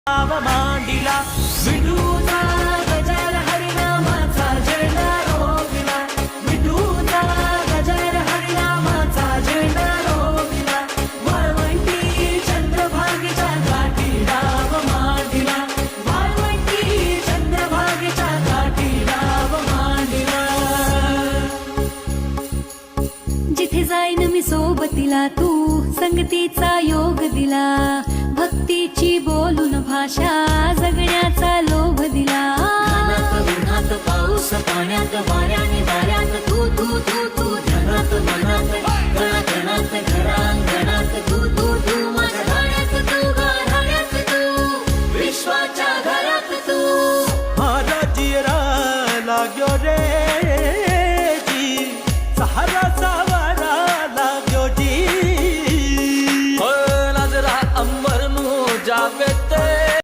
मांडिला विठूचा गजर हरिनामाचा झेंडा रोविला विठूचा गजर हरिनामाचा झेंडा रोविला वाळवंटी चंद्रभागेच्या काठी डाव मांडिला वाळवंटी चंद्रभागेच्या काठी डाव मांडिला जिथे जाईन मी सोबतीला तू संगतीचा योग दिला